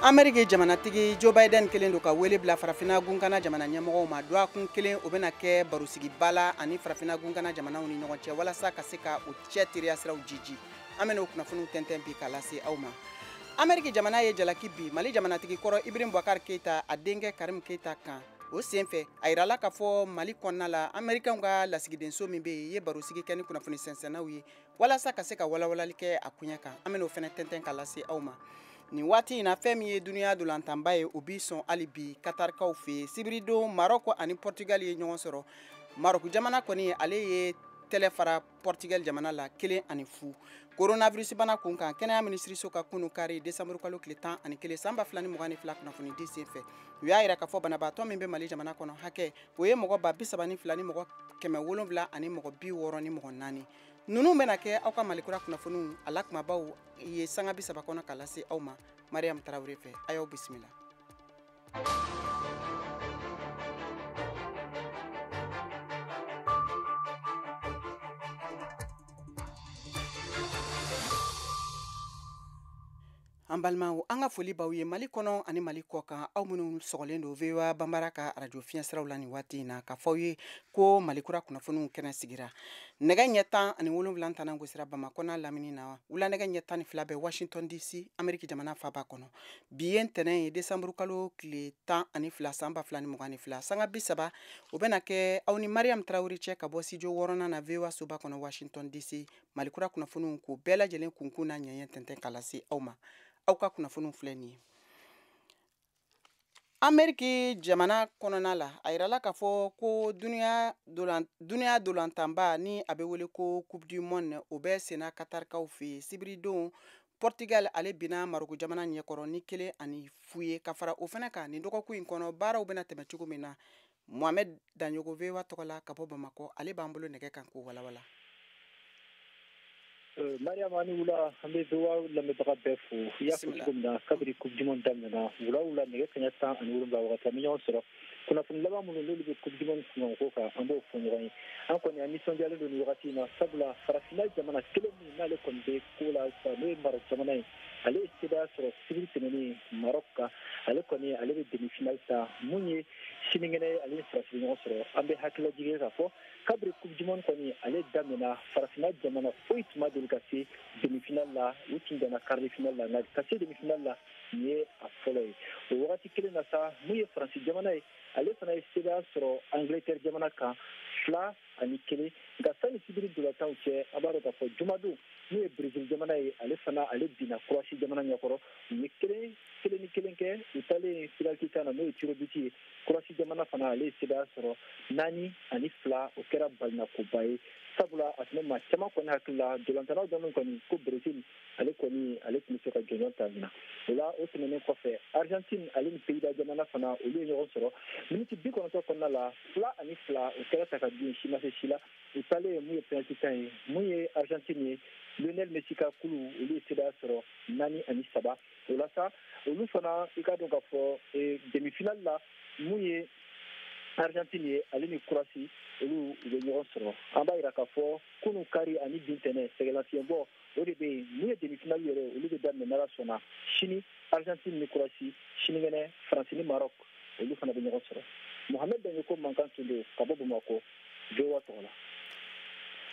Amerike jamanatigi Joe Biden kelen do ka wele bila farafina gunkana jamana ɲɛmɔgɔw ma do kun kelen o bɛna kɛ barosigi bala ani farafina gunkana jamanaw ni ɲɔgɔn cɛ walasa ka se ka o cɛ teriya siraw jiji. An bɛna o kunnafoniw tɛntɛn bi k'a lase aw ma. Amerike jamana ye jalaki bi Mali jamanatigi kɔrɔ Ibrahim Boubacar Keita a denkɛ Karim Keita kan. O senfɛ a yirala k'a fɔ Mali kɔnɔna la Amerikɛnw ka lasigidenso min bɛ yen ye barosigi kɛ ni kunnafoni sɛnsɛnnaw ye walasa ka se ka walawalali kɛ a kuɲɛ kan. An bɛna o fɛnɛ tɛntɛn k'a lase aw ma. Nin waati in na fɛn min ye duniya dolantanba ye o bi sɔn hali bi Katarikaw fɛ sibiridon Maroc ani Portugal ye ɲɔgɔn sɔrɔ. Maroc jamana kɔni ale ye tɛlɛ fara Portugal jamana la 1-0. Coronavirus bana kun kan kɛnɛya minisiriso ka kunu kari décembre kalo tile 11 san 2022 kunnafoni di senfɛ. U y'a yira k'a fɔ banabaatɔ min bɛ Mali jamana kɔnɔ hakɛ o ye mɔgɔ 32 ni mɔgɔ 700 ani mɔgɔ 60 ni mɔgɔ 4. Nunu bɛna kɛ aw ka Malikura kunnafoniw a la kumabaw ye sanga 30 kɔnɔ ka lase aw ma. Mariam Tarawele fɛ a y'aw bisimila. An balimaw an ka foli baw ye Mali kɔnɔ ani Mali kɔ kan aw minnu sɔgɔlen do VOA Banbara ka radio fiɲɛ siraw la nin waati in na ka fɔ ye ko Malikura kunnafoniw kɛnɛ sigira. Nɛgɛ ɲɛ 17 tana gosira Bamakɔ n'a lamini na wula nɛgɛ ɲɛ 12 bɛ Washington DC Ameriki jamana faaba kɔnɔ. Bi ye ntɛnɛn ye décembre kalo tile 12 san 2022 sanga 30 o bɛna kɛ aw ni Mariam Tarawele cɛ ka bɔ studio 6nan na VOA soba kɔnɔ Washington DC Malikura kunnafoniw ko bɛɛ lajɛlen kunkun na ɲɛɲɛ tɛntɛn ka lase aw ma. Aw ka kunnafoniw filɛ nin ye. Ameriki jamana kɔnɔna la a yirala k'a fɔ ko duniya dolantanba ni a bɛ wele ko Coupe du Monde o bɛ senna Katarikaw fɛ sibiridon Portugal ale bina Maroc jamana ɲɛkɔrɔ ni 1-0 ye ka fara o fana kan nin dɔgɔkun in kɔnɔ baaraw bɛna tɛmɛ cogo min na Mohamed Danyogo VOA tɔgɔ la ka bɔ Bamakɔ ale b'an bolo nɛgɛ kan ko walawala. Mariam ani wula an bɛ VOA lamɛnbaga bɛɛ fo i y'a fɔ cogo min na kabiri Coupe du Monde daminɛna wula nɛgɛ kaɲɛ 17 wagati an bɛ ɲɔgɔn sɔrɔ kunnafoni laban minnu n'olu bɛ Coupe du Monde ko kan an b'o fɔ ɲɔgɔn ye an kɔni an nisɔndiyalen don nin wagati in na sabula farafina jamana kelen min n'ale kɔni bɛ ko la n'o ye Maroc jamana ye ale ye sebaaya sɔrɔ sibiri tɛmɛnen Maroc kan ale kɔni ale bɛ demi-finale ta mun ye sinikɛnɛ ye ale ni farafin ɲɔgɔn sɔrɔ an bɛ hakililajigin k'a fɔ kabiri Coupe du Monde kɔni ale daminɛna farafina jamana foyi tuma deli ka se demi-finale la u tun danna quart de finale la nka ka se demi-finale la nin ye a fɔlɔ ye o wagati kelen na sa mun ye Faransi jamana ye ale fana ye sebaaya sɔrɔ Angleterre jamana kan 2-1 nka sani sibiri dolantanw cɛ a b'a dɔn k'a fɔ jumadon n'o ye Brésil jamana ye ale fana ale binna Croatie jamana ɲɛkɔrɔ u ye 1-1 kɛ u taalen penalty temps na n'o ye tiro biti ye Croatie jamana fana ale ye sebaaya sɔrɔ 4-2 o kɛra balinakoba ye sabula a tun bɛ maa caman kɔni hakili la dolantannaw dɔnnen kɔni ko Brésil ale tun bɛ se ka jɔnjɔn ta nin na o la o tɛmɛnen kɔfɛ Argentine ale ni Pays-Bas jamana fana olu ye ɲɔgɔn sɔrɔ miniti 90 kɔnɔna la 2-2 o kɛra ta ka bin si ma se si la u taalen mun ye penalty temps ye mun ye Argentine ye Lionel Messi ka kulu olu ye sebaaya sɔrɔ 4-3 o la sa olu fana i ka dɔn k'a fɔ demi-finale la mun ye Argentine ye ale ni Croatie olu u bɛ ɲɔgɔn sɔrɔ an b'a yira k'a fɔ kunu kari ani bi ntɛnɛn sɛgɛlafiɲɛbɔ o de bɛ yen mun ye demi-finale yɛrɛ olu bɛ daminɛ n'Ala sɔnna sini Argentine ni Croatie sinikɛnɛ Faransi ni Maroc olu fana bɛ ɲɔgɔn sɔrɔ Mohamed Danyogo mankan tun don ka bɔ Bamakɔ VOA tɔgɔ la.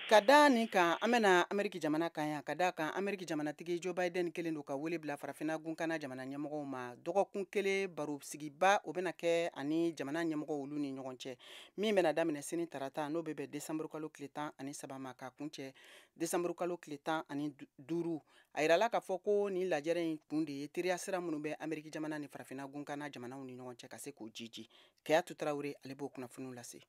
Ka da nin kan an bɛna Ameriki jamana kan yan ka da kan Ameriki jamanatigi Joe Biden kelen do ka wele bila farafina gunkana jamana ɲɛmɔgɔw ma dɔgɔkun kelen baro sigiba o bɛna kɛ ani jamana ɲɛmɔgɔw olu ni ɲɔgɔn cɛ min bɛna daminɛ sini tarata n'o bɛ bɛn décembre kalo tile 13 ma ka kun cɛ décembre kalo tile 15 a yirala k'a fɔ ko nin lajɛrɛ in kun de ye teriya sira minnu bɛ Ameriki jamana ni farafina gunkana jamanaw ni ɲɔgɔn cɛ ka se k'o jiji Keyatu Tarawele ale b'o kunnafoniw lase.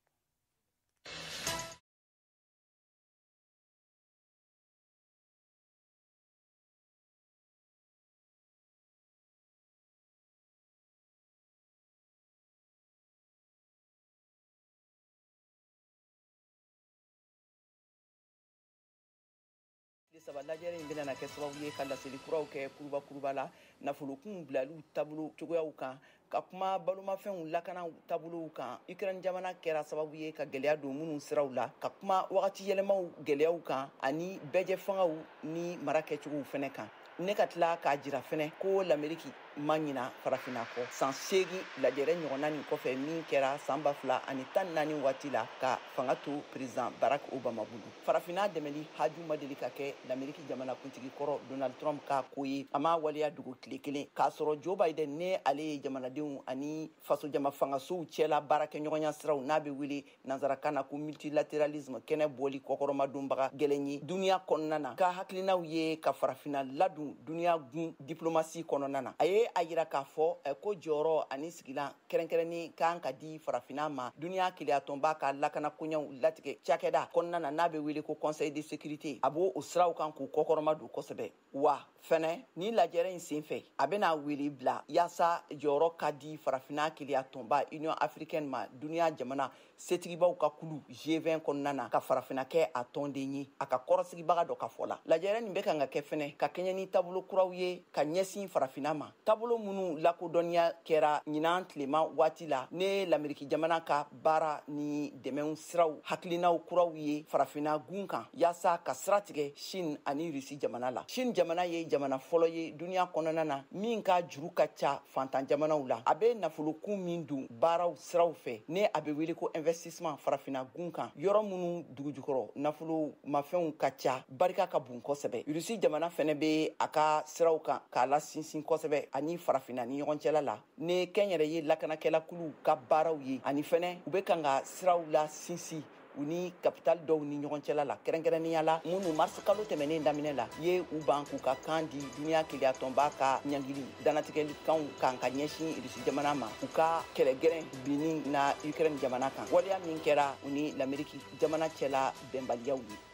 Saba lajɛrɛ in bɛna kɛ sababu ye ka laseli kuraw kɛ kuruba la nafolokun bilaliw taabolo cogoyaw kan ka kuma balumafɛnw lakana taabolow kan Ukraine jamana kɛra sababu ye ka gɛlɛya don minnu siraw la ka kuma wagati yɛlɛmaw gɛlɛyaw kan ani bɛjɛ fangaw ni mara kɛcogow fɛnɛ kan ne ka tila k'a jira fɛnɛ ko l'Amérique ma ɲina farafina kɔ san 8 lajɛrɛ ɲɔgɔnna nin kɔfɛ min kɛra san 2014 waati la ka fanga to président Barack Obama bolo farafina dɛmɛli haju ma deli ka kɛ l'Amérique jamana kuntigi kɔrɔ Donald Trump ka ko ye a ma waleya dugu tile kelen k'a sɔrɔ Joe Biden ne ale ye jamanadenw ani faso jama fangasow cɛla baarakɛ ɲɔgɔnya siraw n'a bɛ wele nanzarakan na ko multilatéralisme kɛnɛ bɔli kɔkɔrɔmadonbaga gɛlɛn ye duniya kɔnɔna na ka hakilinaw ye ka farafina ladun duniya gun diplomasi kɔnɔna na a ye a yira k'a fɔ ko jɔyɔrɔ ani sigilan kɛrɛnkɛrɛnni kan ka di farafina ma duniya keleyatɔnba ka lakana koɲɛw latigɛ cakɛda kɔnɔna na n'a bɛ wele ko conseil de sécurité a b'o siraw kan k'u kɔkɔrɔma don kosɛbɛ wa fɛnɛ ni lajɛrɛ in senfɛ a bɛna wele bila yaasa jɔyɔrɔ ka di farafina keleyatɔnba union africaine ma duniya jamana setigibaw ka kulu G20 kɔnɔna na ka farafina kɛ a tɔnden ye a ka kɔrɔsigibaga dɔ ka fɔ la lajɛrɛ nin bɛ kan ka kɛ fɛnɛ ka kɛɲɛ ni taabolo kuraw ye ka ɲɛsin farafina ma taabolo minnu lakodɔnniya kɛra ɲinan tilema waati la ne l'Amérique jamana ka baara ni dɛmɛw siraw hakilinaw kuraw ye farafina gun kan yaasa ka sira tigɛ Chine ani Russie jamana la Chine jamana ye jamana fɔlɔ ye duniya kɔnɔna na min ka juru ka ca fantan jamanaw la a bɛ nafolokun min dun baaraw siraw fɛ ne a bɛ wele ko investissement farafina gun kan yɔrɔ minnu dugujukɔrɔ nafolo mafɛnw ka ca barika ka bon kosɛbɛ Russie jamana fɛnɛ bɛ a ka siraw kan k'a la sinsin kosɛbɛ ani farafina ni ɲɔgɔn cɛla la ne kɛnyɛrɛ ye lakanakɛla kulu ka baaraw ye ani fɛnɛ u bɛ kan ka siraw la sinsin u ni capital dɔw ni ɲɔgɔn cɛla la kɛrɛnkɛrɛnnenya la minnu mars kalo tɛmɛnen daminɛ la ye u ban k'u ka kan di duniya keleyatɔnba ka ɲangili danatigɛlikanw kan ka ɲɛsin Russie jamana ma u ka kɛlɛgɛrɛn binni na Ukraine jamana kan waleya min kɛra u ni l'Amérique jamana cɛla bɛnbaliyaw ye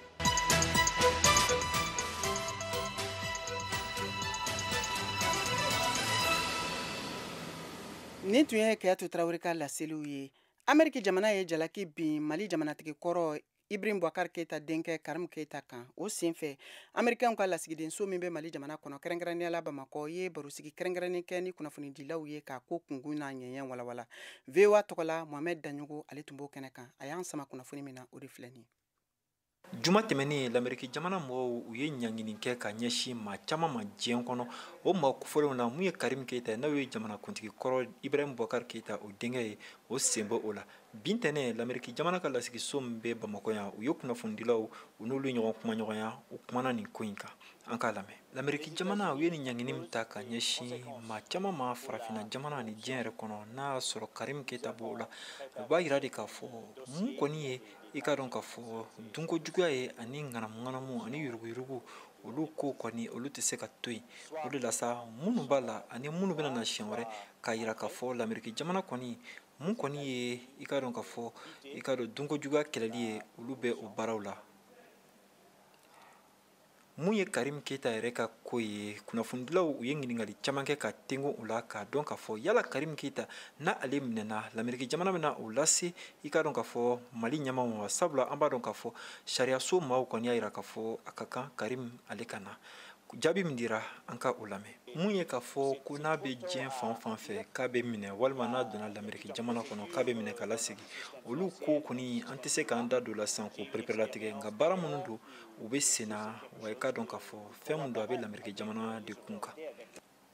nin tun ye Kɛyatu Tarawele ka laseliw ye Amérique jamana ye jalaki bin Mali jamanatigi kɔrɔ Ibrahim Boubacar Keita denkɛ Karim Keita kan o senfɛ Américains ka lasigidenso min bɛ Mali jamana kɔnɔ kɛrɛnkɛrɛnnenya la Bamakɔ ye barosigi kɛrɛnkɛrɛnnen kɛ ni kunnafonidilaw ye k'a ko kungun n'a ɲɛɲɛ walawala VOA tɔgɔla Mohamed Danyogo ale tun b'o kɛnɛ kan a y'an sama kunnafoni min na o de filɛ nin ye Juma tɛmɛnen l'Amérique jamana mɔgɔw u ye ɲangini kɛ ka ɲɛsin maa caman ma diɲɛ kɔnɔ o maa kofɔlenw na mun ye Karim Keita ye n'o ye jamanakuntigi kɔrɔ Ibrahim Boubacar Keita o denkɛ ye o sen bɔ o la bintɛnɛ l'Amérique jamana ka lasigiso min bɛ Bamakɔ yan u ye kunnafonidilaw u n'olu ɲɔgɔn kumaɲɔgɔnya u kumana nin ko in kan an k'a lamɛn l'Amérique jamana u ye nin ɲangini min ta ka ɲɛsin maa caman ma farafina jamana ni diɲɛ yɛrɛ kɔnɔ n'a y'a sɔrɔ Karim Keita b'o la u b'a yira de k'a fɔ mun kɔni ye i ka dɔn k'a fɔ dunko juguya ye ani ŋanamu ani yuruguyurugu olu ko kɔni olu tɛ se ka to yen o de la sa minnu b'a la ani minnu bɛna na siɲɛ wɛrɛ k'a yira k'a fɔ l'Amérique jamana kɔni mun kɔni ye i ka dɔn k'a fɔ i ka dɔn dunko juguya kɛlɛli ye olu bɛ o baaraw la mun ye Karim Keita yɛrɛ ka ko ye kunnafonidilaw u ye ɲininkali caman kɛ ka tengo u la k'a dɔn k'a fɔ yala Karim Keita n'a ale minɛna l'Amérique jamana bɛna o lase i ka dɔn k'a fɔ Mali ɲɛmaw ma sabula an b'a dɔn k'a fɔ sariyaso maaw kɔni y'a yira k'a fɔ a ka kan Karim ale ka na jaabi min dira an ka o lamɛn mun ye k'a fɔ ko n'a bɛ diɲɛ fan o fan fɛ k'a bɛ minɛ walima n'a donna l'Amérique jamana kɔnɔ k'a bɛ minɛ k'a lasegi olu ko kɔni an tɛ se k'an da don la sisan k'o pereperelatigɛ nka baara minnu don u bɛ sen na wa i ka dɔn k'a fɔ fɛn min don a bɛ l'Amérique jamana de kun kan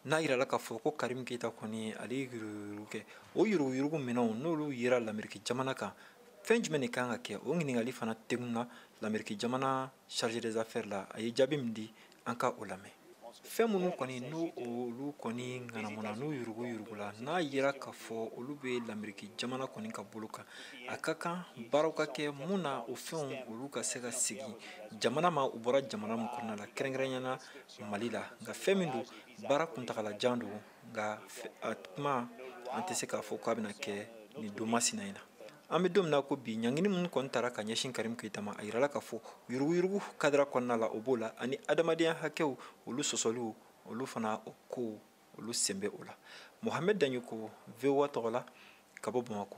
n'a yirala k'a fɔ ko Karim Keita kɔni ale ye yuruguyurugu kɛ o yuruguyurugu minɛnw n'olu yera l'Amérique jamana kan fɛn jumɛn de kan ka kɛ o ɲininkali fana tegunna l'Amérique jamana chargé des affaires la a ye jaabi min di an ka o lamɛn fɛn minnu kɔni n'olu kɔni ŋanamuna n'u yuruguyurugula n'a yera k'a fɔ olu bɛ l'Amérique jamana kɔni ka bolo kan a ka kan baaraw ka kɛ mun na o fɛnw olu ka se ka segi jamana ma u bɔra jamana min kɔnɔna la kɛrɛnkɛrɛnnenya Mali la nka fɛn min don baara kuntagalajan don nka a kuma an tɛ se k'a fɔ k'a bɛna kɛ nin don masina in na an bɛ don min na ko bi ɲangini minnu kɔni taara ka ɲɛsin Karim Keita ma a yirala k'a fɔ yuruguyurugu kadira kɔnɔna la o b'o la ani adamadenya hakɛw olu sɔsɔliw olu fana o kow olu sen bɛ o la Mohamed Danyogo VOA tɔgɔ la ka bɔ Bamakɔ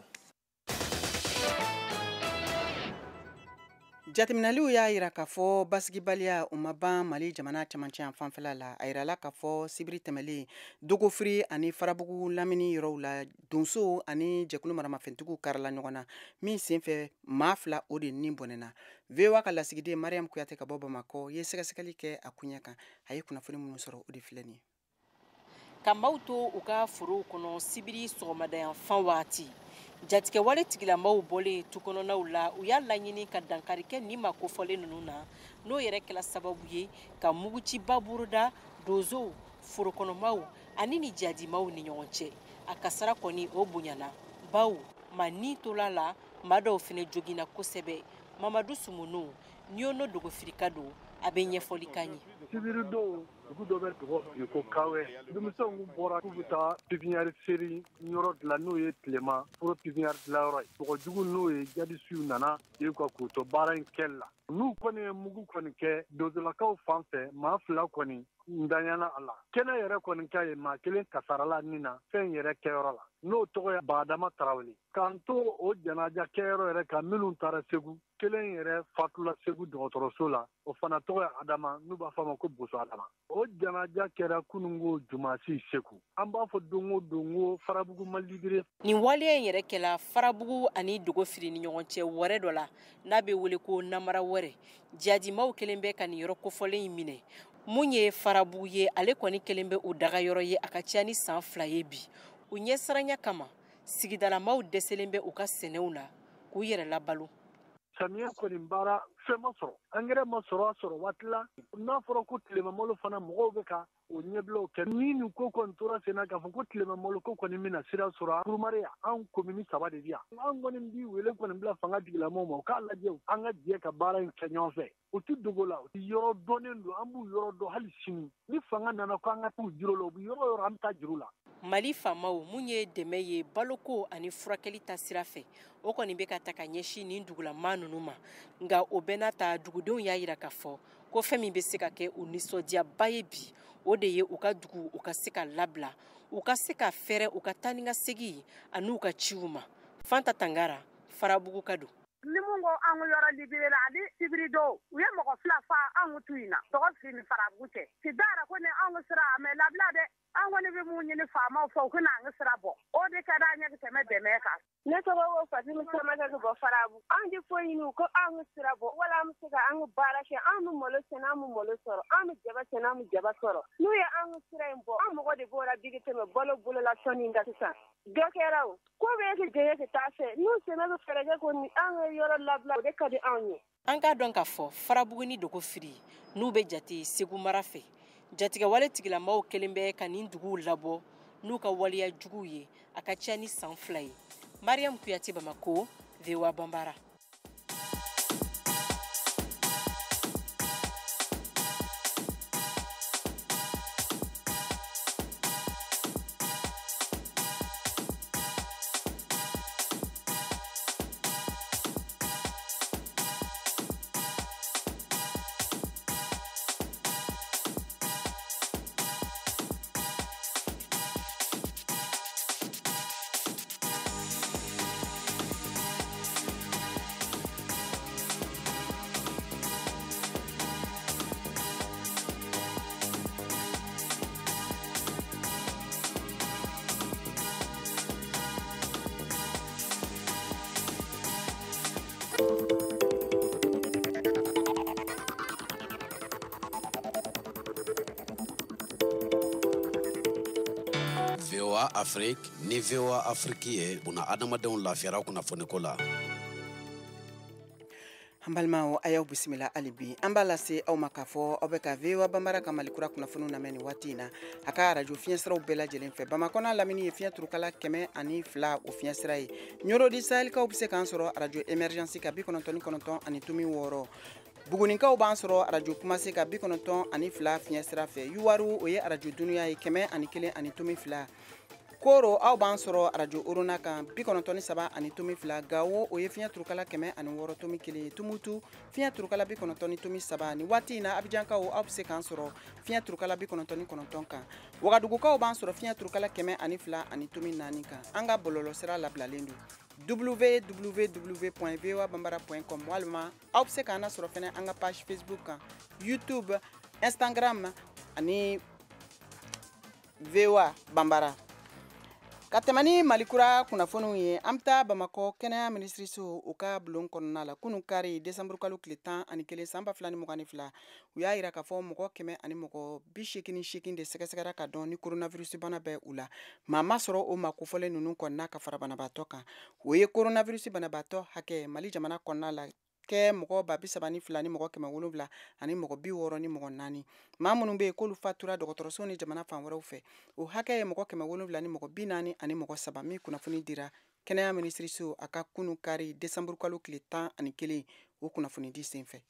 Jateminɛliw y'a yira k'a fɔ basigibaliya o ma ban Mali jamana cɛmancɛ yan fanfɛla la. A yirala k'a fɔ sibiri tɛmɛlen Dogofiri ani Farabugu lamini yɔrɔw la donso ani jɛkulu maramafɛntigiw karila ɲɔgɔn na min senfɛ maa 2 o de ni bɔnɛna. VOA ka lasigiden Mariam Kuyate ka bɔ Bamakɔ ye sɛgɛsɛgɛli kɛ a kuɲɛ kan. A ye kunnafoni minnu sɔrɔ o de filɛ nin ye. Ka maaw to u ka forow kɔnɔ sibiri sɔgɔmadayan fan waati. Jatigɛ wale tigilamaw bɔlen tu kɔnɔnaw la u y'a laɲini ka dankari kɛ nin ma kofɔlen ninnu na n'o yɛrɛ kɛla sababu ye ka muguciba buruda donsow forokɔnɔmaw ani ni jadimaw ni ɲɔgɔn cɛ. A kasara kɔni o bonyana baw ma ni tola la maa dɔw fɛnɛ joginna kosɛbɛ. Mamadu Sumunu Niono Dogofirika don a bɛ ɲɛfɔli kan ye. Sibiri don dugu dɔ bɛ tɔgɔ ko Kawe denmisɛnw bɔra k'u bɛ taa pipiniɲɛri seri yɔrɔ dilan n'o ye Tilema foro pipiniɲɛri dilanyɔrɔ ye. Mɔgɔjugu n'o ye jadisiw nana y'u ka k'u to baara in kɛli la. N'u kɔni ye mugu kɔni kɛ donsolakaw fan fɛ maa 2 kɔni ntanyana a la. Kɛnɛ yɛrɛ kɔni ka ye maa 1 kasarala nin na fɛn yɛrɛ kɛyɔrɔ la. N'o tɔgɔ ye Badama Tarawele. K'an to o janaja kɛyɔrɔ yɛrɛ kan minnu taara Segu kelen yɛrɛ fatula Segu dɔgɔtɔrɔso la o fana tɔgɔ ye Adama n'u b'a fɔ a ma ko Boso Adama. O janaja kɛra kunungo Jumasi Segu. An b'a fɔ dongo dongo Farabugu ma libere. Nin waleya in yɛrɛ kɛla Farabugu ani Dogofiri ni ɲɔgɔn cɛ wɛrɛ dɔ la n'a bɛ wele ko Namara wɛrɛ. Jadimaw kelen bɛ ka nin yɔrɔ kofɔlen in minɛ. Mun ye Farabugu ye ale kɔni kelen bɛ o daga yɔrɔ ye a ka ca ni san 2 ye bi. U ɲɛsiranya kama sigidalamaw dɛsɛlen bɛ u ka sɛnɛw na k'u yɛrɛ labalo. Samiya kɔni baara fɛn ma sɔrɔ engrais ma sɔrɔ a sɔrɔ waati la n'a fɔra ko tilemamalo fana mɔgɔw bɛ ka o ɲɛbilaw kɛ ni nin ko kɔni tora sen na k'a fɔ ko tilemamalo ko kɔni bɛna sira sɔrɔ kurumare an komini 3 de bi yan an kɔni bi wele kɔni bila fanga tigilamɔgɔw ma u k'a lajɛ an ka jɛ ka baara in kɛ ɲɔgɔn fɛ u tɛ dogo la yɔrɔ dɔnnen don an b'u yɔrɔ dɔn hali sini ni fanga nana ko an ka t'u juru la u bɛ yɔrɔ yɔrɔ an bɛ taa juru la. Mali faamaw mun ye dɛmɛ ye baloko ani furakɛli ta sira fɛ o kɔni bɛ ka ta ka ɲɛsin nin dugulama ninnu ma nka o bɛɛ n'a ta dugudenw y'a yira k'a fɔ ko fɛn min bɛ se ka kɛ u nisɔndiyaba ye bi o de ye u ka dugu u ka se ka labila u ka se ka fɛrɛ u ka taa ni ka segin ani u ka ciw ma. Fanta Tangara Farabugu ka don. Ni mun ko an ka yɔrɔ libéré la ani sibiri don u ye mɔgɔ 2 fa an ka tu in na Dogofiri ni Farabugu cɛ si dara ko ni an ka sira a mɛ labila dɛ an kɔni bɛ mun ɲini faamaw fɛ u kana an ka sira bɔ o de ka d'an ye ka tɛmɛ dɛmɛ kan. Ne tɔgɔ ko Fatimi Samake ka bɔ Farabugu an tɛ foyi ɲini ko an ka sira bɔ wala an bɛ se ka an ka baara kɛ an bɛ malo sɛnɛ an bɛ malo sɔrɔ an bɛ jaba sɛnɛ an bɛ jaba sɔrɔ n'u ye an ka sira in bɔ an mɔgɔ de b'o la digi tɛmɛ balo bolola sɔnni da sisan dɔ kɛra o ko bɛ kɛ jɛɲɛ ka taa fɛ n'u sɛnɛ bɛ fɛɛrɛ kɛ ko ni an ka yɔrɔ labila o de ka di anw ye. An k'a dɔn k'a fɔ Farabugu ni Dogofiri n'u bɛ jate Segu mara fɛ jatigɛ wale tigilamaw kelen bɛ ka nin duguw labɔ n'u ka waleya juguw ye a ka ca ni san 2 ye. Mariam Kuyate Bamako VOA Bambara. VOA Afrique ni VOA Afrique ye buna adamadenw lafiyara kunnafoniko la. An balimaw a y'aw bisimila hali bi an b'a lase aw ma k'a fɔ aw bɛ ka VOA Bambara ka malikura kunnafoniw lamɛn nin waati in na a ka arajo fiɲɛsiraw bɛɛ lajɛlen fɛ Bamakɔ n'a lamini ye fiɲɛ turukala 102 o fiɲɛsira ye Ɲorodi Sahɛlikaw bɛ se k'an sɔrɔ arajo Emergence ka 99 ani tomi 6 Bugunikaw b'an sɔrɔ arajo Kumase ka 92 fiɲɛsira fɛ Yuwaru o ye arajo Dunuya ye 101 ani tomi 2 koro aw b'an sɔrɔ radio orona kan 93 ani tomi fila gawo o ye fiɲɛ turukala 106 tomi 1 tumutu fiɲɛ turukala 93 tomi 3 ni waati in na abijankaw aw bɛ se k'an sɔrɔ fiɲɛ turukala 99 kan wagadugukaw b'an sɔrɔ fiɲɛ turukala 102 ani tomi 4 kan an ka bɔlɔlɔsira labilalen don www.voabambara.com walima aw bɛ se k'an sɔrɔ fɛnɛ an ka page Facebook kan YouTube Instagram ani VOA Bambara. Ka tɛmɛ ni Malikura kunnafoniw ye an bɛ taa Bamakɔ kɛnɛya minisiriso u ka bulon kɔnɔna la kunun kari décembre kalo tile 11 san 2022 u y'a yira k'a fɔ mɔgɔ 188 de sɛgɛsɛgɛra ka dɔn ni coronavirus bana bɛ u la maa ma sɔrɔ o ma kofɔlen ninnu kɔnɔna ka fara banabaatɔ kan o ye coronavirus banabaatɔ hakɛ Mali jamana kɔnɔna la kɛ mɔgɔ 32 ni mɔgɔ 700 ani mɔgɔ 60 ni mɔgɔ 4 maa minnu bɛ yen k'olu fatura dɔgɔtɔrɔso ni jamana fan wɛrɛw fɛ o hakɛ ye mɔgɔ 700 ni mɔgɔ 40 ani mɔgɔ 3 min kunnafoni dira kɛnɛya minisiriso a ka kunun kari décembre kalo tile 11 o kunnafoni di senfɛ.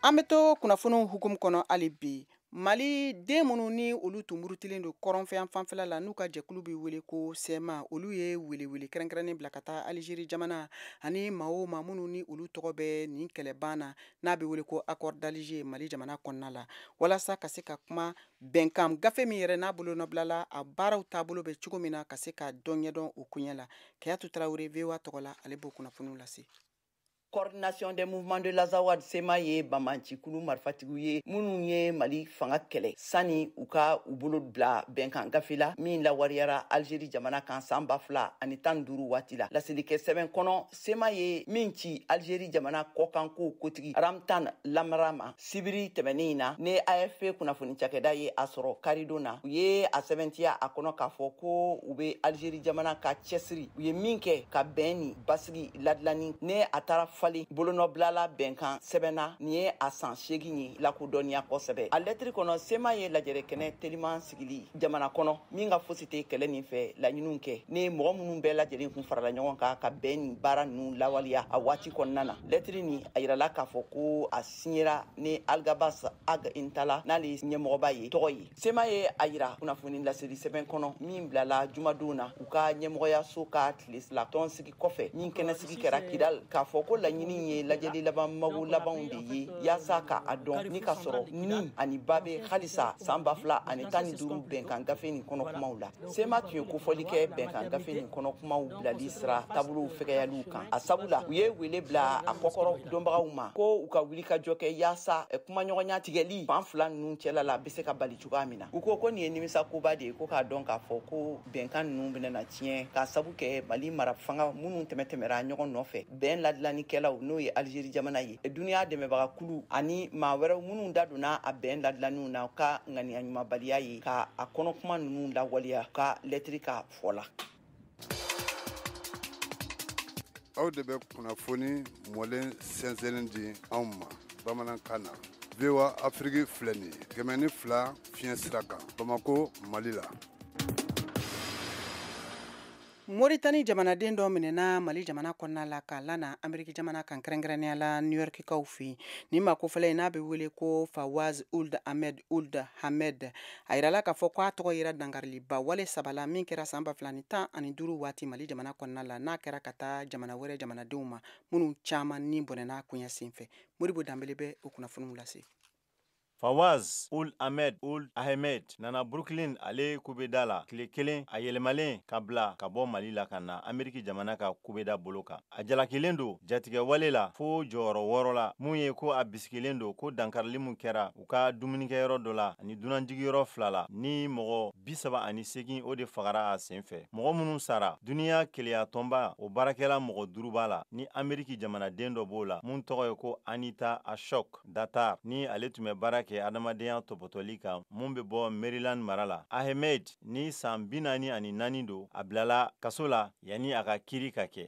An bɛ to kunnafoniw hukumu kɔnɔ hali bi Mali den minnu ni olu tun murutilen don kɔrɔnfɛn fanfɛla la n'u ka jɛkulu bɛ wele ko sɛma olu ye welewele kɛrɛnkɛrɛnnen bila ka taa Algérie jamana ani maa o maa minnu ni olu tɔgɔ bɛ nin kɛlɛban na n'a bɛ wele ko accord d'Alger Mali jamana kɔnɔna la walasa ka se ka kuma bɛnkan gafe min yɛrɛ n'a bolo nɔbilala a baaraw taabolo bɛ cogo min na ka se ka dɔn ɲɛdɔn o kuɲɛ la Kayatu Tarawele VOA tɔgɔ la ale b'o kunnafoniw lase. Coordination des mouvements de l'Azawad Sema ye Bamancikulu marifatigiw ye minnu ye Mali fanga kɛlɛ sani u ka u bolo bila bɛnkan gafe la min lawariyara Algérie jamana kan san 2015 waati la laselikɛ sɛbɛn kɔnɔ Sema ye min ci Algérie jamana kɔkanko kotigi Ramtan Lamara ma sibiri tɛmɛnen in na ne AFP kunnafoni cakɛda ye a sɔrɔ karidon na u ye a sɛbɛntiya a kɔnɔ k'a fɔ ko u bɛ Algérie jamana ka cɛsiri u ye min kɛ ka bɛn ni basigi ladilani ne a taara fali bolonɔbilala bɛnkan sɛbɛnna ni ye a san 8 ye lakodɔnniya kosɛbɛ a lɛtiri kɔnɔ Sema ye lajɛrɛkɛnɛ teliman sigili jamana kɔnɔ min ka fosi tɛ kɛlɛ nin fɛ laɲiniw kɛ ni mɔgɔ minnu bɛɛ lajɛlen kun farala ɲɔgɔn kan ka bɛn ni baara ninnu lawaliya a waati kɔnɔna na lɛtiri ni a yirala k'a fɔ ko a signera ni Algabas Ag Intala n'ale ɲɛmɔgɔba ye tɔgɔ ye Sema ye a yira kunnafoni laseli sɛbɛn kɔnɔ min bilala jumadon na u ka ɲɛmɔgɔyaso ka tilesila tɔn sigi kɔfɛ min kɛnɛsigi kɛra Kidal k'a fɔ ko laɲini ye lajɛli laban mago labanw de ye yaasa ka a dɔn ni ka sɔrɔ ni ani ba bɛ halisa san 2015 bɛnkan gafe nin kɔnɔ kumaw la Sema tun ye kofɔli kɛ bɛnkan gafe nin kɔnɔ kumaw bilali sira taabolow fɛgɛyaliw kan a sabula u ye wele bila a kɔkɔrɔ dɔnbagaw ma ko u ka wuli ka jɔ kɛ yaasa kumaɲɔgɔnya tigɛli fan fila ninnu cɛla la bɛ se ka bali cogoya min na u ko nin ye nimisa koba de ye ko k'a dɔn k'a fɔ ko bɛnkan ninnu bɛna tiɲɛ k'a sabu kɛ Mali mara fanga minnu tɛmɛtɛmɛra ɲɔgɔn nɔfɛ bɛn ladilannikɛlaw n'o ye Algérie jamana ye duniya dɛmɛbaga kulu ani maa wɛrɛw minnu da donna a bɛn ladilanniw na ka ŋaniya ɲumanbaliya ye ka a kɔnɔ kuma ninnu lawaleya ka lɛtiri ka fɔ la. Aw de bɛ kunnafoni mɔlen sɛnsɛnnin di anw ma bamanankan na VOA Afrique filɛ nin ye 102 fiɲɛ sira kan Bamako Mali la. Moritani jamanaden dɔ minɛna Mali jamana kɔnɔna la ka lana Ameriki jamana kan kɛrɛnkɛrɛnnenya la New York kaw fɛ ni ma kofɔla n'a bɛ wele ko Fawaz Ould Ahmed Ould Hamed a yirala k'a fɔ ko a tɔgɔ yera dangariliba wale sabala min kɛra san 2015 waati Mali jamana kɔnɔna la n'a kɛra ka taa jamana wɛrɛ jamanadenw ma minnu caman ni bɔnɛna kunya senfɛ Moribo Danbele bɛ o kunnafoniw lase. Fawaz Ould Ahmed Ould Ahmed nana Brooklyn ale kubeda la tile 1 a yɛlɛmalen ka bila ka bɔ Mali la ka na Ameriki jamana ka kubeda bolo kan a jalakilen don jatigɛ wale la fo jɔyɔrɔ 6 la mun ye ko a bisikilen don ko dankarili mun kɛra u ka dumunikɛyɔrɔ dɔ la ani dunanjigiyɔrɔ 2 la ni mɔgɔ 38 o de fagara a senfɛ mɔgɔ minnu sara duniya keleya tɔnba o baarakɛla mɔgɔ 5 b'a la ni Ameriki jamanaden dɔ b'o la mun tɔgɔ ye ko Anita Ashok Datar ni ale tun bɛ baara kɛ adamadenya tɔpɔtɔli kan mun bɛ bɔ Maryland mara la Ahmed ni san 44 don a bilala kaso la yanni a ka kiri ka kɛ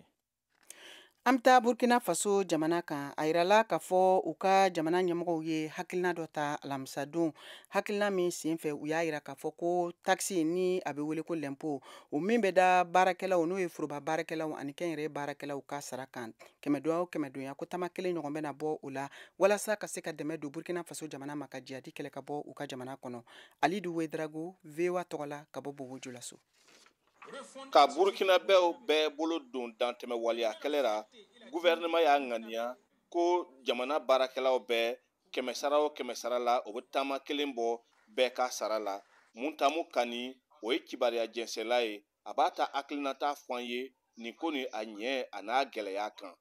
An bɛ taa Burkina Faso jamana kan a yirala k'a fɔ u ka jamana ɲɛmɔgɔw ye hakilina dɔ ta alamisadon hakilina min sen fɛ u y'a yira k'a fɔ ko taxi ni a bɛ wele ko l'impôt o min bɛ da baarakɛlaw n'o ye foroba baarakɛlaw ani kɛnyɛrɛye baarakɛlaw ka sara kan kɛmɛdonya o kɛmɛdonya ko taama kelen ɲɔgɔn bɛna bɔ o la walasa ka se ka dɛmɛ don Burkina Faso jamana ma ka jihadi kɛlɛ ka bɔ u ka jamana kɔnɔ. Alidu Wedrago VOA tɔgɔla ka bɔ Bobo Julaso. Ka Burkinabɛw bɛɛ bolo don dantɛmɛ waleya kɛlɛ la gouvernement y'a ŋaniya ko jamana baarakɛlaw bɛɛ kɛmɛ sara la o bɛ taama kelen bɔ bɛɛ ka sara la. Muntamu Kani o ye kibaruya jɛnsɛnla ye a b'a ta hakilinata fɔ an ye nin ko ni a ɲɛ a n'a gɛlɛya kan.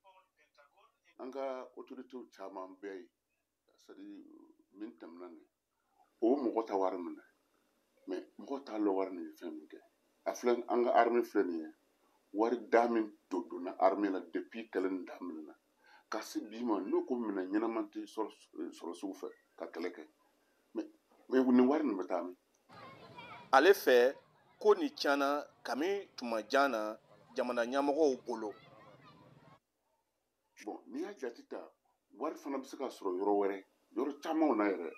An ka autorités caman bɛɛ ye c'est-à-dire min tɛmɛna nin o mɔgɔ ta wari minɛ mais mɔgɔ t'a lɔ wari nin ye fɛn min kɛ. A filɛ an ka armée filɛ nin ye wari da min donna armée la depuis kɛlɛ nin daminɛna ka se bi ma n'o ko minɛ ɲɛnama tɛ sɔrɔ sugu fɛ ka kɛlɛ kɛ mais nin wari nin bɛ taa min. Ale fɛ ko ni tiɲɛna kami tuma jan na jamana ɲɛmɔgɔw bolo. Bon n'i y'a jate ta wari fana bɛ se ka sɔrɔ yɔrɔ wɛrɛ yɔrɔ camanw na yɛrɛ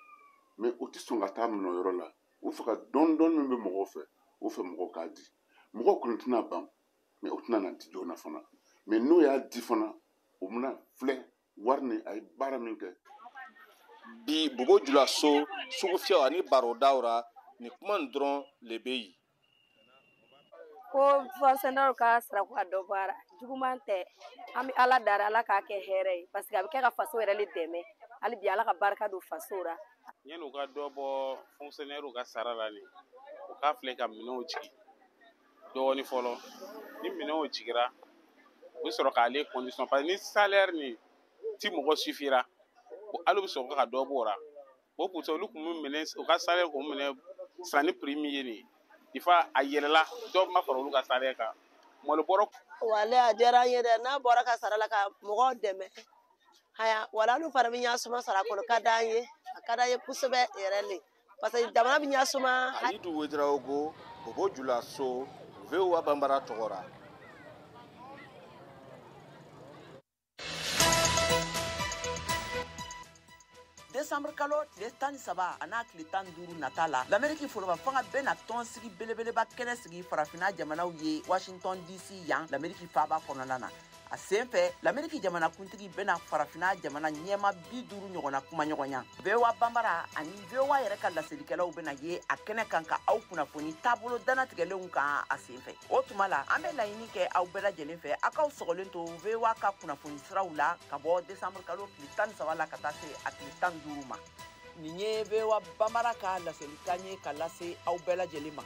mais o tɛ sɔn ka taa minɛ o yɔrɔ la o fɛ ka dɔɔni min bɛ mɔgɔw fɛ o fɛ mɔgɔw k'a di mɔgɔw kɔni tɛna ban mais o tɛna na di joona fana mais n'o y'a di fana o bɛna filɛ wari ni a ye baara min kɛ. Bi Bobo Julaso sugu fiyɛw ani barodaw ra ni kuma nin dɔrɔn le bɛ yen. Ko fonctionnaire ka sarako ka dɔ baara juguman tɛ an bɛ Ala dara Ala k'a kɛ hɛrɛ ye parce que a bɛ kɛ ka faso yɛrɛ le dɛmɛ hali bi Ala ka barika don faso ra. Yani u ka dɔ bɔ fonctionnaire ka sara la nin u k'a filɛ ka minɛnw jigi dɔɔni fɔlɔ ni minɛnw jigira u bɛ sɔrɔ k'ale condition parce que ni salaire ni ti mɔgɔ suffira hali u bɛ sɔrɔ ka dɔ bɔ o ra o pour ça olu tun bɛ minɛ u ka salaire k'o minɛ sanni prix min ye nin il faut a yɛlɛla dɔ ma fara olu ka salaire kan malo bɔrɔ. Wale a diyara n ye dɛ n'a bɔra ka sara la ka mɔgɔw dɛmɛ haya wala olu fana bɛ ɲasuma sara kɔnɔ ka d'an ye a ka d'an ye kosɛbɛ yɛrɛ le parce que jamana bɛ ɲasuma. Alidu Wedrago Bobo Julaso VOA Bambara tɔgɔra. Décembre kalo tile 13 a n'a tile 15 nata la l'Amérique foroba fanga bɛ na tɔn sigi belebeleba kɛnɛ sigi farafina jamanaw ye Washington DC yan l'Amérique faaba kɔnɔna na a sen fɛ l'Amérique jamana kuntigi bɛna farafina jamana ɲɛma 50 ɲɔgɔnna kuma ɲɔgɔnya VOA Bambara ani VOA yɛrɛ ka laselikɛlaw bɛna ye a kɛnɛ kan ka aw kunnafoni taabolo danatigɛlenw kan a sen fɛ o tuma la an bɛ laɲini kɛ aw bɛɛ lajɛlen fɛ a k'aw sɔgɔlen to VOA ka kunnafoni siraw la ka bɔ décembre kalo tile 13 la ka taa se a tile 15 ma nin ye VOA Bambara ka laselikan ye ka lase aw bɛɛ lajɛlen ma.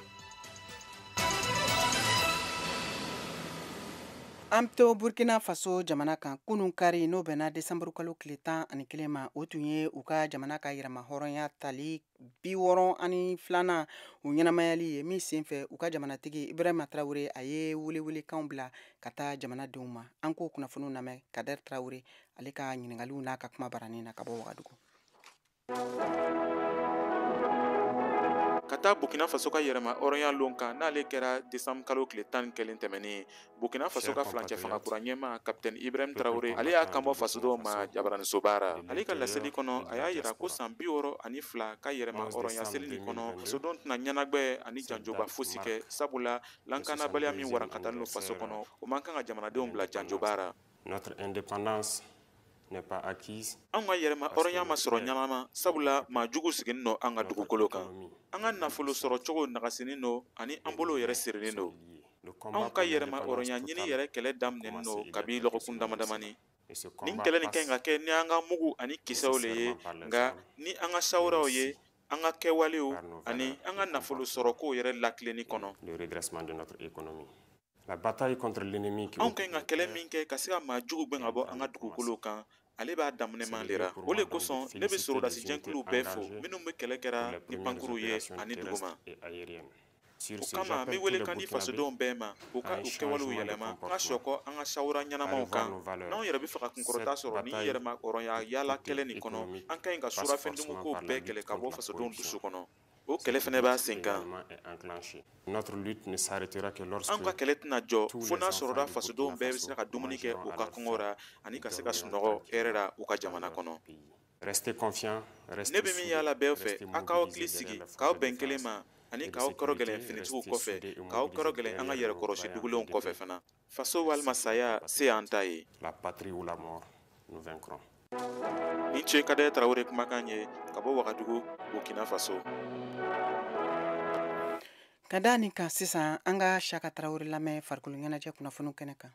An bɛ to Burkina Faso jamana kan kunun kari n'o bɛnna décembre kalo tile 11 ma o tun ye u ka jamana ka yɛrɛma hɔrɔnya tali 62 u ɲɛnamayali ye min sen fɛ u ka jamanatigi Ibrahima Traoré a ye welewelekanw bila ka taa jamanadenw ma an k'o kunnafoniw lamɛn Kader Traoré ale ka ɲininkaliw n'a ka kuma baranin na ka bɔ Wagadugu. Ka taa Burkina Faso ka yɛrɛma hɔrɔnya lon kan n'ale kɛra décembre kalo tile 11 tɛmɛnen Burkina Faso ka flancɛ fanga kura ɲɛma capitaine Ibrahim Traoré ale y'a kanbɔ fasodenw ma Jabaraniso baara ale ka laseli kɔnɔ a y'a yira ko san 62 ka yɛrɛma hɔrɔnya seli nin kɔnɔ fasodenw tɛna ɲɛnagwɛ ani janjoba fosi kɛ sabula lankanabaliya min warankatalen no faso kɔnɔ o man kan ka jamanadenw bila janjo baara. Notre indépendance n'est pas acquise. An ka yɛrɛma hɔrɔnya ma sɔrɔ ɲamama sabula maa jugu siginin no an ka dugukolo kan an ka nafolo sɔrɔ cogo nagasinin no ani an bolo yɛrɛ sirinin no anw ka yɛrɛma hɔrɔnya ɲini yɛrɛ kɛlɛ daminɛnin no kabi lɔgɔkun damadamani nin kɛlɛ nin kan ka kɛ ni an ka mugu ani kisɛw le ye nka ni an ka sawuraw ye an ka kɛwalew ani an ka nafolo sɔrɔ ko yɛrɛ lakilenni kɔnɔ. Le redressement de notre économie. La bataille contre l'ennemi qui anw kan ka kɛlɛ min kɛ ka se ka maa jugu bɛn ka bɔ an ka dugukolo kan ale b'a daminɛman lera o le kosɔn ne bɛ sorodasi jɛnkuluw bɛɛ fo minnu bɛ kɛlɛ kɛra ni pankuru ye ani duguma o kama n bɛ wele kan di fasodenw bɛɛ ma u ka u kɛwalew yɛlɛma ka sɔkɔ an ka sawura ɲɛnamaw kan n'anw yɛrɛ bɛ fɛ ka kunkɔrɔta sɔrɔ ni yɛrɛma hɔrɔnya yaala kɛlɛ nin kɔnɔ an ka ɲi ka surafɛnduguko bɛɛ kɛlɛ ka bɔ fasodenw dusu kɔnɔ o kɛlɛ fɛnɛ b'a sen kan. Notre lutte ne s'arrêtera que lorsque an ka kɛlɛ tɛna jɔ fo n'a sɔrɔla fasodenw bɛɛ bɛ se ka dumuni kɛ u ka kɔngɔ ra ani ka se ka sunɔgɔ hɛrɛ ra u ka jamana kɔnɔ. Ne bɛ min yala bɛɛ fɛ a k'aw hakili sigi k'aw bɛn kelen ma ani k'aw kɔrɔ gɛlɛn finitigiw kɔfɛ k'aw kɔrɔ gɛlɛn an ka yɛrɛkɔrɔsi dugulenw kɔfɛ fana. faso walima saya se y'an ta ye. La patrie ou la mort, nous vaincrons. Nin tun ye Kadɛrɛ Tarawele kumakan ye ka bɔ Wagadugu, Burkina Faso. Ka da nin kan sisan an ka Siyaka Tarawele lamɛn farikolo ɲɛnajɛ kunnafoniw kɛnɛ kan.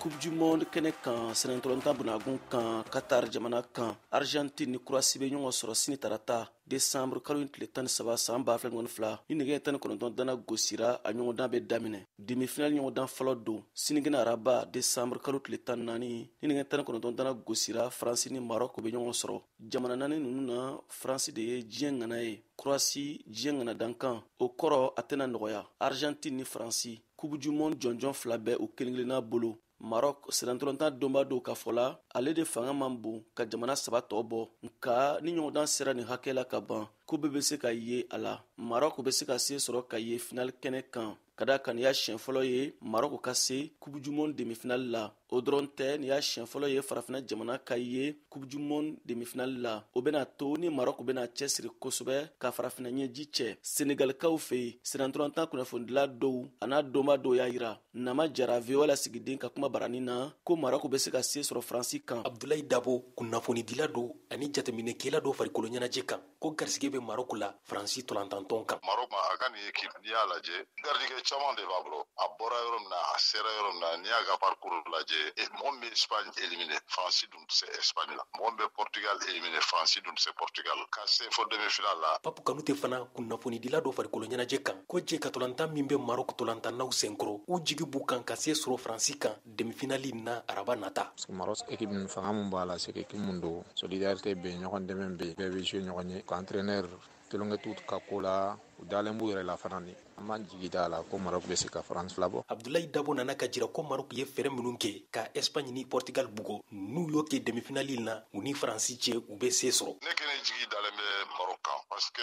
Coupe du monde kɛnɛ kan sɛnɛntɔlɔntan bunagun kan Qatar jamana kan Argentine ni Croatie bɛ ɲɔgɔn sɔrɔ sini tarata décembre kalo in tile 13 san 2022 ni nɛgɛ 19 dana gosira a ɲɔgɔndan bɛ daminɛ demi-finale ɲɔgɔndan fɔlɔ don sinigina araba décembre kalo tile 14 ni nɛgɛ 19 dana gosira France ni Maroc bɛ ɲɔgɔn sɔrɔ jamana naani ninnu na France de ye diɲɛ ŋana ye Croatie diɲɛ ŋana dankan o kɔrɔ a tɛna nɔgɔya Argentine ni France Coupe du monde jɔnjɔn fila bɛ u kelen-kelenna bolo Maroc sɛnɛntɔlɔntan donba don ka fɔ la ale de fanga man bon ka jamana saba tɔ bɔ nka ni ɲɔgɔndan sera nin hakɛ la ka ban ko bɛɛ bɛ se ka ye a la Maroc bɛ se ka se sɔrɔ ka ye finale kɛnɛ kan ka da kan nin y'a siɲɛ fɔlɔ ye Maroc ka se Coupe du monde demi-finale la o dɔrɔn tɛ nin y'a siɲɛ fɔlɔ ye farafina jamana ka ye Coupe du monde demi-finale la o bɛna to ni Maroc bɛna cɛsiri kosɛbɛ ka farafina ɲɛji cɛ Senegalikaw fɛ yen sɛnɛntɔlɔntan kunnafonidila dɔw a n'a dɔnba dɔw y'a yira Nama Jara VOA lasigiden ka kuma barani na ko Maroc bɛ se ka se sɔrɔ Faransi kan Abdoulaye Dabo kunnafonidila don ani jateminɛkɛla dɔw farikolo ɲɛnajɛ kan ko garisɛgɛ bɛ Maroc la Faransi tɔlantantɔn kan Maroc ma a ka nin équipe n'i y'a lajɛ garijɛgɛ caman de b'a bolo a bɔra yɔrɔ min na a sera yɔrɔ min na n'i y'a ka parcours lajɛ mɔgɔ min bɛ Espagne éliminer Faransi dun tɛ se Espagne la mɔgɔ min bɛ Portugal éliminer Faransi dun tɛ se Portugal ka se fo demi-finale la Papu Kanute fana kunnafonidila dɔ farikolo ɲɛnajɛ kan ko jɛ ka tɔlantan min bɛ Maroc tɔlantannaw senkɔrɔ u jigi b'u kan ka se sɔrɔ Faransi kan demi-finale na araba nata Maroc équipe nin fanga mun b'a la c'est que équipe mun don solidarité bɛ ɲɔgɔn dɛmɛ bɛ bɛɛ bɛ jouer ɲɔgɔn ye ka entraîneur tulonkɛtu ka ko la u dalen b'u yɛrɛ la fana ni an b'an jigi da la ko Maroc bɛ se ka France fila bɔ Abdoulaye Dabo nana ka jira ko Maroc ye fɛrɛ minnu kɛ ka Espagne ni Portugal bugo n'u y'o kɛ demi-finale na u ni Faransi cɛ u bɛ se sɔrɔ ne kɛnɛ jigi dalen bɛ Maroc kan parce que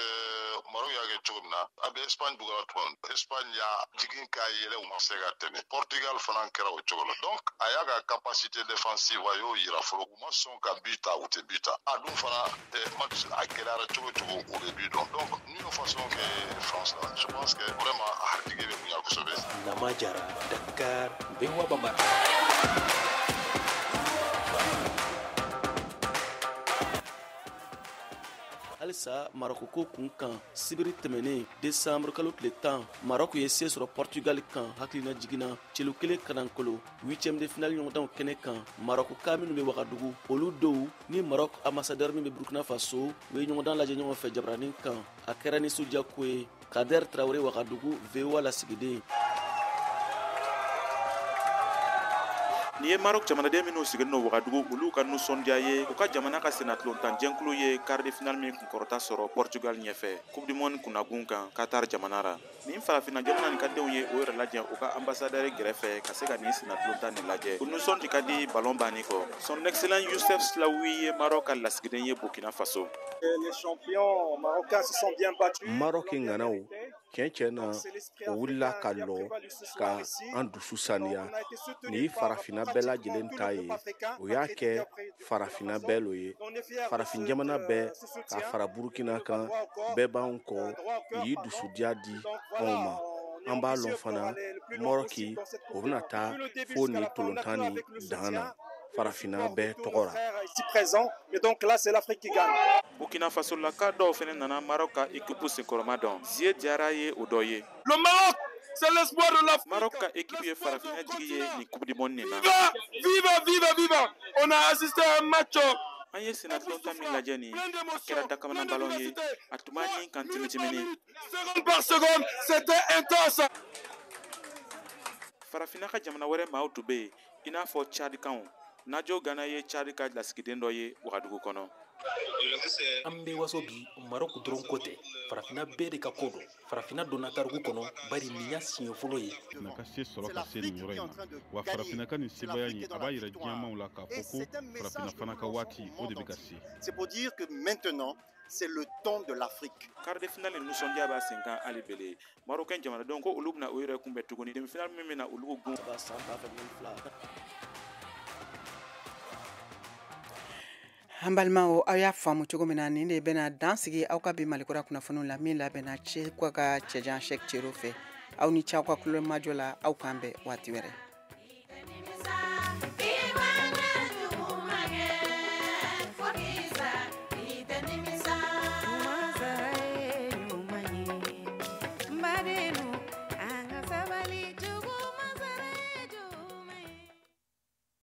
Maroc y'a kɛ cogo min na a bɛ Espagne bugala tuma min Espagne y'a jigin k'a yɛlɛ u ma se ka tɛmɛ Portugal fana kɛra o cogo la donc a y'a ka capacité défensive a y'o yira fɔlɔ u ma sɔn ka but ta u tɛ but ta a dun fana match a gɛlɛyara cogo cogo u bɛ but dɔn donc n'i y'o façon kɛ France la je pense que vraiment a harijigin bɛ bonya kosɛbɛ Nama Jara Dakar VOA Bambara halisa Maroc ko kun kan sibiri tɛmɛnen décembre kalo tile 10 Maroc ye se sɔrɔ Portugal kan hakilina jiginna celu kelen kanankolo 8e de finale ɲɔgɔndanw kɛnɛ kan Maroc ka minnu bɛ Wagadugu olu dɔw ni Maroc ambassadeur min bɛ Burkina Faso u ye ɲɔgɔndan lajɛ ɲɔgɔn fɛ jabaranin kan a kɛra ni sudiya ko ye Kadɛrɛ Tarawele Wagadugu VOA lasigiden Ni ye Maroc jamanaden minnu sigilen don Wagadugu olu ka nisɔndiya ye u ka jamana ka senatulontan jɛnkulu ye quart de finale min kunkɔrɔta sɔrɔ Portugal ɲɛfɛ Coupe du monde kunnagun kan Qatar jamana ra nin farafina jamana nin ka denw ye o yɛrɛ lajɛ u ka ambassadeur gɛrɛfɛ ka se ka nin senatulontan nin lajɛ u nisɔn ka di ballon banni kɔ son excellent Youssef Slaoui ye Maroc ka lasigiden ye Burkina Faso Les champions marocains se sont bien battus Maroc ŋanaw tiɲɛ na o wulila ka lɔ ka an dusu saniya ni farafina bɛɛ lajɛlen ta ye o y'a kɛ farafina bɛɛ lo ye farafin jamana bɛɛ ka fara Burkina kan bɛɛ b'an kɔ y'i dusudiya di anw ma an b'a lɔn fana Maroc o bɛna taa fo ni tolontan ni dan na farafina bɛɛ tɔgɔ ra Burkina Faso la ka dɔw fɛnɛ nana Maroc ka équipe senkɔrɔma dɔn Zie Diarra ye o dɔ ye Le Maroc c'est l'espoir de l'Afrique. Maroc ka équipe ye farafina jigi ye ni Coupe du monde nin na Viva on a assisté à un match an ye senatulontan min lajɛ nin a kɛra dakamana ballon ye a tun b'a ɲin kan tɛmɛtɛmɛni seconde par seconde c'était intense farafina ka jamana wɛrɛ maaw tun bɛ yen i n'a fɔ Tchad kanw Najo Gana ye Tchad ka lasigiden dɔ ye Wagadugu kɔnɔ an bɛ waso bi Maroc dɔrɔn ko tɛ farafina bɛɛ de ka ko don farafina donna tariku kɔnɔ bari nin y'a siɲɛ fɔlɔ ye farafina ka se sɔrɔ ka se nin yɔrɔ in na wa farafina ka nin sebaya in a b'a yira diɲɛmaw la k'a fɔ ko farafina fana ka waati o de bɛ ka se. C'est pour dire que maintenant c'est le temps de l'Afrique. Quart de finale nisɔndiya b'a sen kan hali bele Marocain jamanadenw ko olu bɛna o yɛrɛ kunbɛn tuguni demi-finale min bɛna olu gun. An balimaw aw y'a faamu cogo min na nin de bɛna dan sigi aw ka bi Malikura kunnafoniw la min labɛnna cɛ ka cɛjan Sɛki Cero fɛ aw ni ce aw ka kulomajɔ la aw k'an bɛn waati wɛrɛ.